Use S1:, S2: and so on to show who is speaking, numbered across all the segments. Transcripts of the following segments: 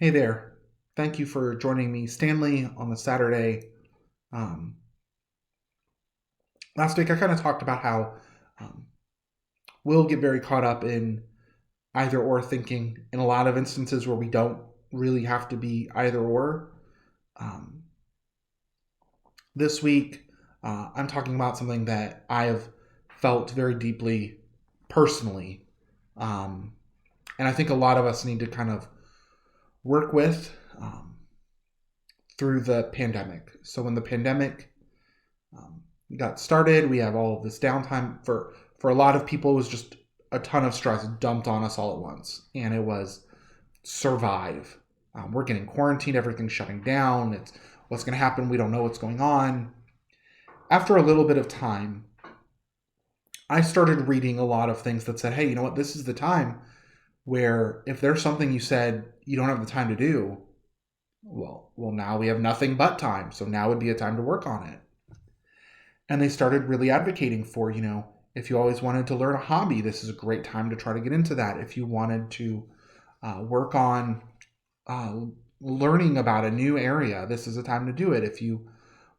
S1: Hey there. Thank you for joining me, Stanley, on the Saturday. Um, Last week, I kind of talked about how um, we'll get very caught up in either or thinking in a lot of instances where we don't really have to be either or. Um, this week, I'm talking about something that I have felt very deeply personally. Um, and I think a lot of us need to kind of work with through the pandemic. So, when the pandemic um, got started. We have all of this downtime. For a lot of people, it was just a ton of stress dumped on us all at once, and it was survive. We're getting quarantined. Everything's shutting down. It's what's going to happen. We don't know what's going on. After a little bit of time, I started reading a lot of things that said, "Hey, you know what? This is the time where if there's something you said you don't have the time to do, well, now we have nothing but time. So now would be a time to work on it." And they started really advocating for, if you always wanted to learn a hobby, this is a great time to try to get into that. If you wanted to work on uh, learning about a new area, this is a time to do it. If you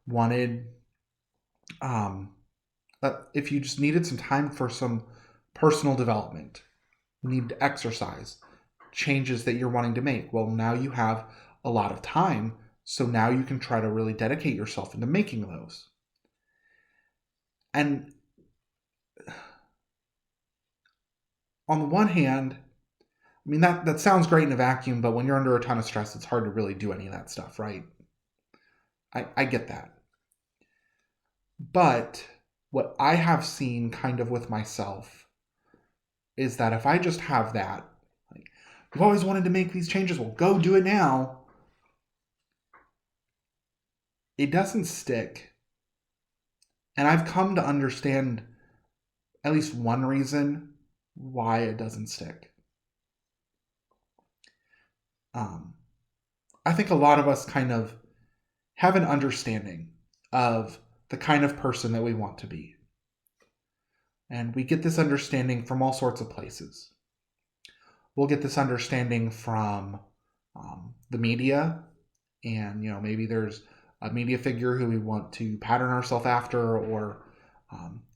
S1: wanted, um, if you just needed some time for some personal development, need to exercise, changes that you're wanting to make, well, now you have a lot of time. So now you can try to really dedicate yourself into making those. And on the one hand, I mean, that sounds great in a vacuum, but when you're under a ton of stress, it's hard to really do any of that stuff, right? I get that. But what I have seen kind of with myself is that if I just have that, like, you've always wanted to make these changes, well, go do it now, it doesn't stick. And I've come to understand at least one reason why it doesn't stick. Um, I think a lot of us kind of have an understanding of the kind of person that we want to be. And we get this understanding from all sorts of places. We'll get this understanding from the media, and maybe there's a media figure who we want to pattern ourselves after, or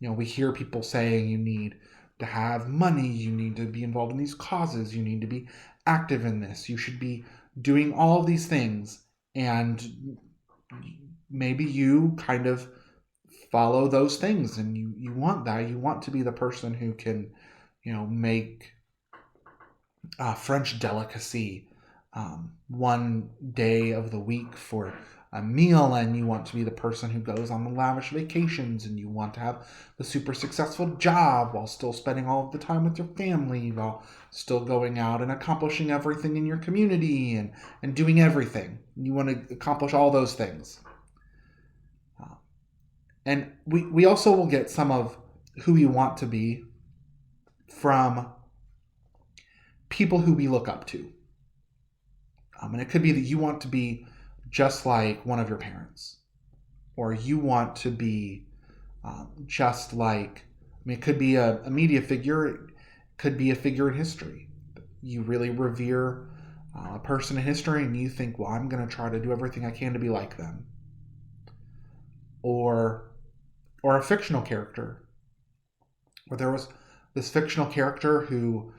S1: we hear people saying you need to have money, you need to be involved in these causes, you need to be active in this, you should be doing all of these things, and maybe you kind of follow those things, and you want that. You want to be the person who can make French delicacy one day of the week for a meal, and you want to be the person who goes on the lavish vacations, and you want to have the super successful job while still spending all of the time with your family, while still going out and accomplishing everything in your community, and doing everything. You want to accomplish all those things. And we also will get some of who we want to be from people who we look up to. And it could be that you want to be just like one of your parents, or you want to be just like, it could be a media figure, it could be a figure in history. You really revere a person in history, and you think, well, I'm going to try to do everything I can to be like them. Or a fictional character, where there was this fictional character who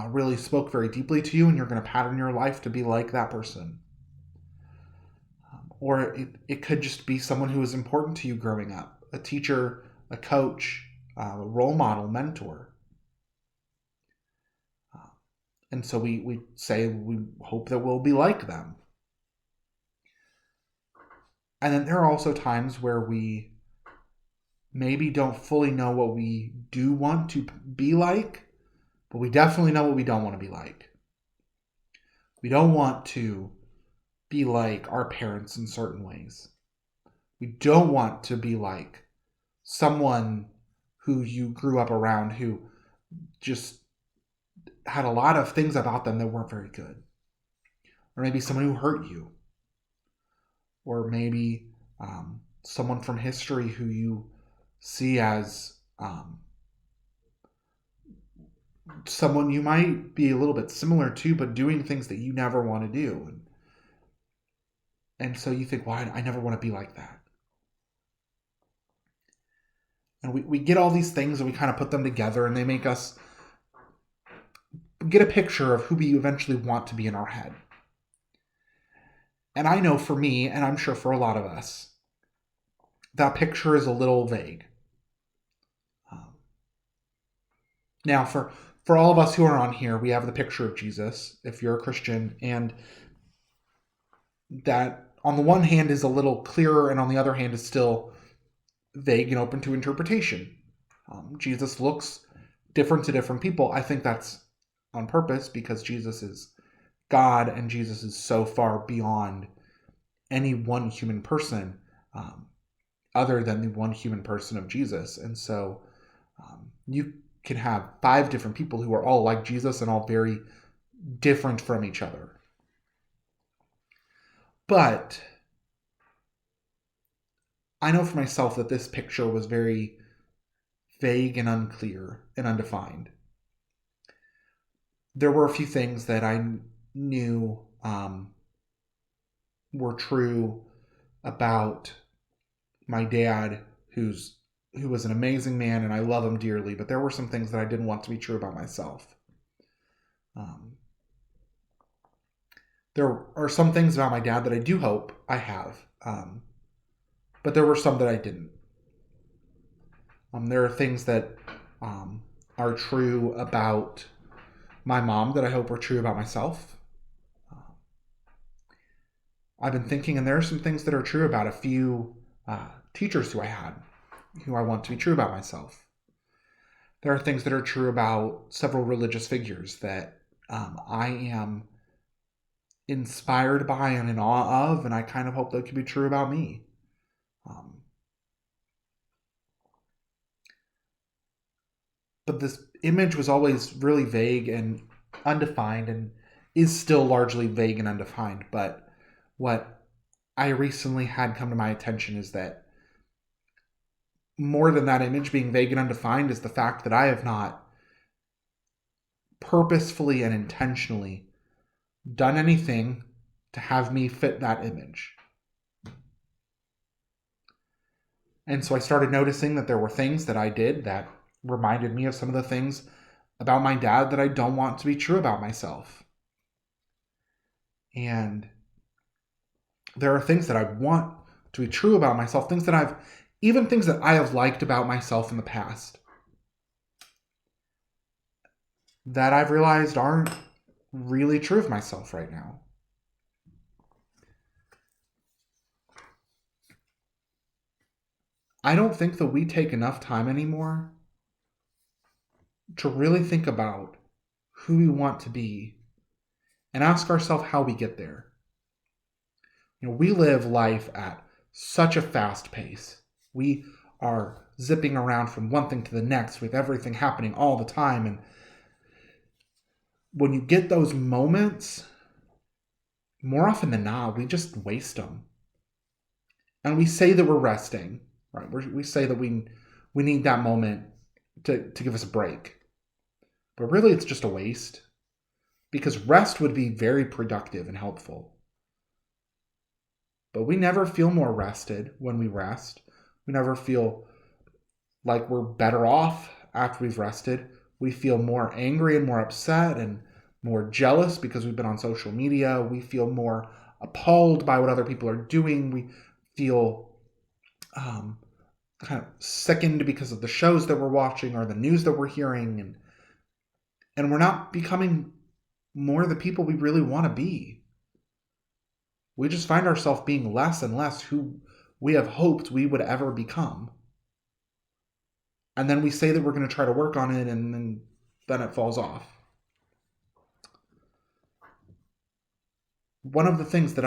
S1: really spoke very deeply to you, and you're going to pattern your life to be like that person. Or it could just be someone who was important to you growing up, a teacher, a coach, a role model, mentor. And so we say we hope that we'll be like them. And then there are also times where we maybe don't fully know what we do want to be like, but we definitely know what we don't want to be like. We don't want to be like our parents in certain ways. We don't want to be like someone who you grew up around who just had a lot of things about them that weren't very good. Or maybe someone who hurt you. Or maybe someone from history who you see as someone you might be a little bit similar to, but doing things that you never want to do. And so you think, well, I never want to be like that. And we get all these things and we kind of put them together and they make us get a picture of who we eventually want to be in our head. And I know for me, and I'm sure for a lot of us, that picture is a little vague. Now, for all of us who are on here, we have the picture of Jesus, if you're a Christian, and that on the one hand is a little clearer, and on the other hand is still vague and open to interpretation. Jesus looks different to different people. I think that's on purpose because Jesus is God and Jesus is so far beyond any one human person other than the one human person of Jesus. And so you can have 5 different people who are all like Jesus and all very different from each other. But I know for myself that this picture was very vague and unclear and undefined. There were a few things that I knew were true about my dad, who was an amazing man, and I love him dearly, but there were some things that I didn't want to be true about myself. There are some things about my dad that I do hope I have, but there were some that I didn't. There are things that are true about my mom that I hope are true about myself. I've been thinking, and there are some things that are true about a few teachers who I had, who I want to be true about myself. There are things that are true about several religious figures that I am inspired by and in awe of, and I kind of hope they could be true about me. But this image was always really vague and undefined and is still largely vague and undefined. But what I recently had come to my attention is that more than that image being vague and undefined is the fact that I have not purposefully and intentionally done anything to have me fit that image. And so I started noticing that there were things that I did that reminded me of some of the things about my dad that I don't want to be true about myself. And there are things that I want to be true about myself, things that I have liked about myself in the past that I've realized aren't really true of myself right now. I don't think that we take enough time anymore to really think about who we want to be and ask ourselves how we get there. We live life at such a fast pace. We are zipping around from one thing to the next with everything happening all the time. And when you get those moments, more often than not, we just waste them. And we say that we're resting, right? We say that we need that moment to give us a break. But really, it's just a waste. Because rest would be very productive and helpful. But we never feel more rested when we rest. We never feel like we're better off after we've rested. We feel more angry and more upset and more jealous because we've been on social media. We feel more appalled by what other people are doing. We feel kind of sickened because of the shows that we're watching or the news that we're hearing. And we're not becoming more the people we really want to be. We just find ourselves being less and less who we have hoped we would ever become. And then we say that we're going to try to work on it, and then it falls off. One of the things that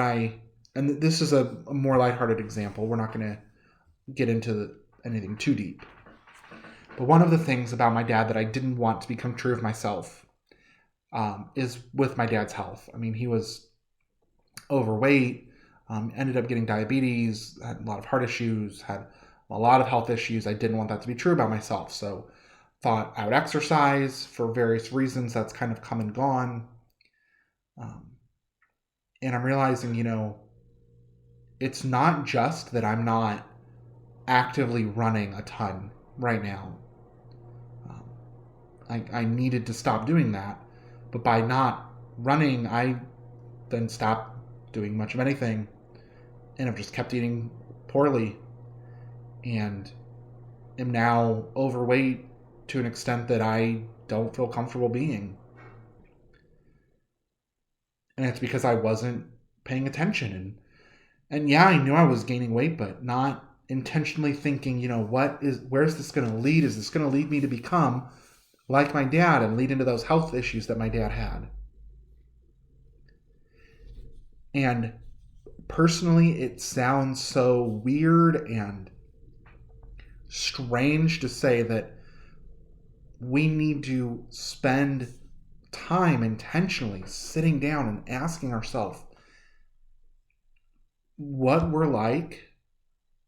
S1: and this is a more lighthearted example, we're not going to get into anything too deep. But one of the things about my dad that I didn't want to become true of myself is with my dad's health. I mean, he was overweight, ended up getting diabetes, had a lot of heart issues, had a lot of health issues. I didn't want that to be true about myself. So thought I would exercise for various reasons. That's kind of come and gone. And I'm realizing, it's not just that I'm not actively running a ton right now. I needed to stop doing that. But by not running, I then stopped doing much of anything. And I've just kept eating poorly. And am now overweight to an extent that I don't feel comfortable being. And it's because I wasn't paying attention. And yeah, I knew I was gaining weight, but not intentionally thinking, where's this going to lead? Is this going to lead me to become like my dad and lead into those health issues that my dad had? And personally, it sounds so weird and strange to say that we need to spend time intentionally sitting down and asking ourselves what we're like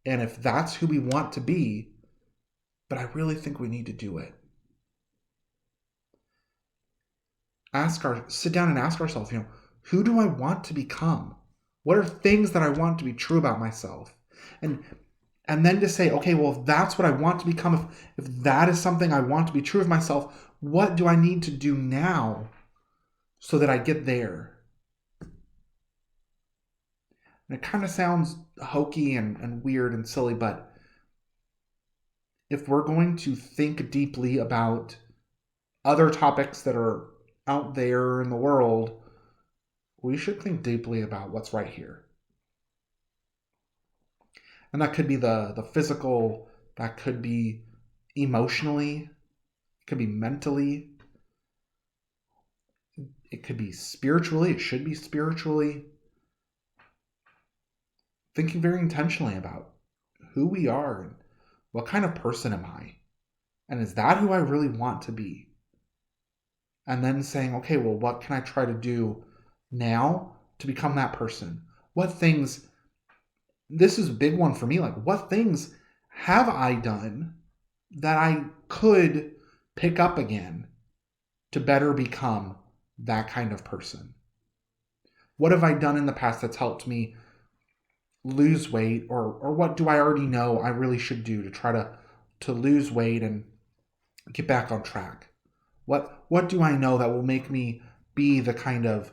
S1: and if that's who we want to be. But I really think we need to do it. Sit down and ask ourselves, who do I want to become? What are things that I want to be true about myself? And then to say, okay, well, if that's what I want to become, if that is something I want to be true of myself, what do I need to do now so that I get there? And it kind of sounds hokey and weird and silly, but if we're going to think deeply about other topics that are out there in the world, we should think deeply about what's right here. And that could be the physical, that could be emotionally, it could be mentally, it could be spiritually, it should be spiritually. Thinking very intentionally about who we are and what kind of person am I? And is that who I really want to be? And then saying, okay, well, what can I try to do now to become that person? What things, this is a big one for me, like what things have I done that I could pick up again to better become that kind of person? What have I done in the past that's helped me lose weight, or what do I already know I really should do to try to lose weight and get back on track? What do I know that will make me be the kind of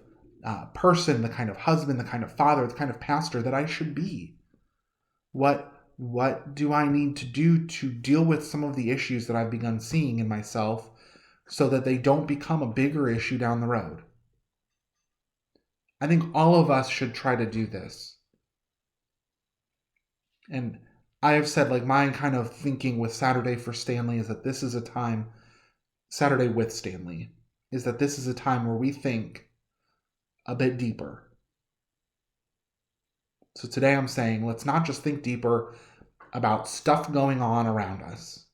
S1: person, the kind of husband, the kind of father, the kind of pastor that I should be? What do I need to do to deal with some of the issues that I've begun seeing in myself so that they don't become a bigger issue down the road? I think all of us should try to do this. And I have said, like, my kind of thinking with Saturday for Stanley is that this is a time, Saturday with Stanley, is that this is a time where we think a bit deeper. So today I'm saying, let's not just think deeper about stuff going on around us.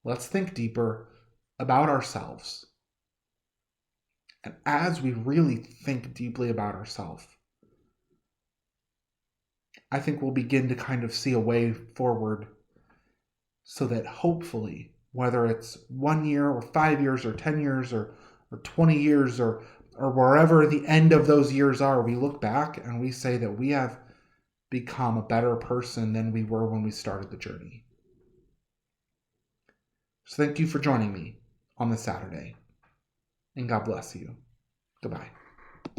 S1: Let's think deeper about ourselves. And as we really think deeply about ourselves, I think we'll begin to kind of see a way forward so that hopefully, whether it's 1 year or 5 years or 10 years or 20 years or wherever the end of those years are, we look back and we say that we have become a better person than we were when we started the journey. So thank you for joining me on this Saturday, and God bless you. Goodbye.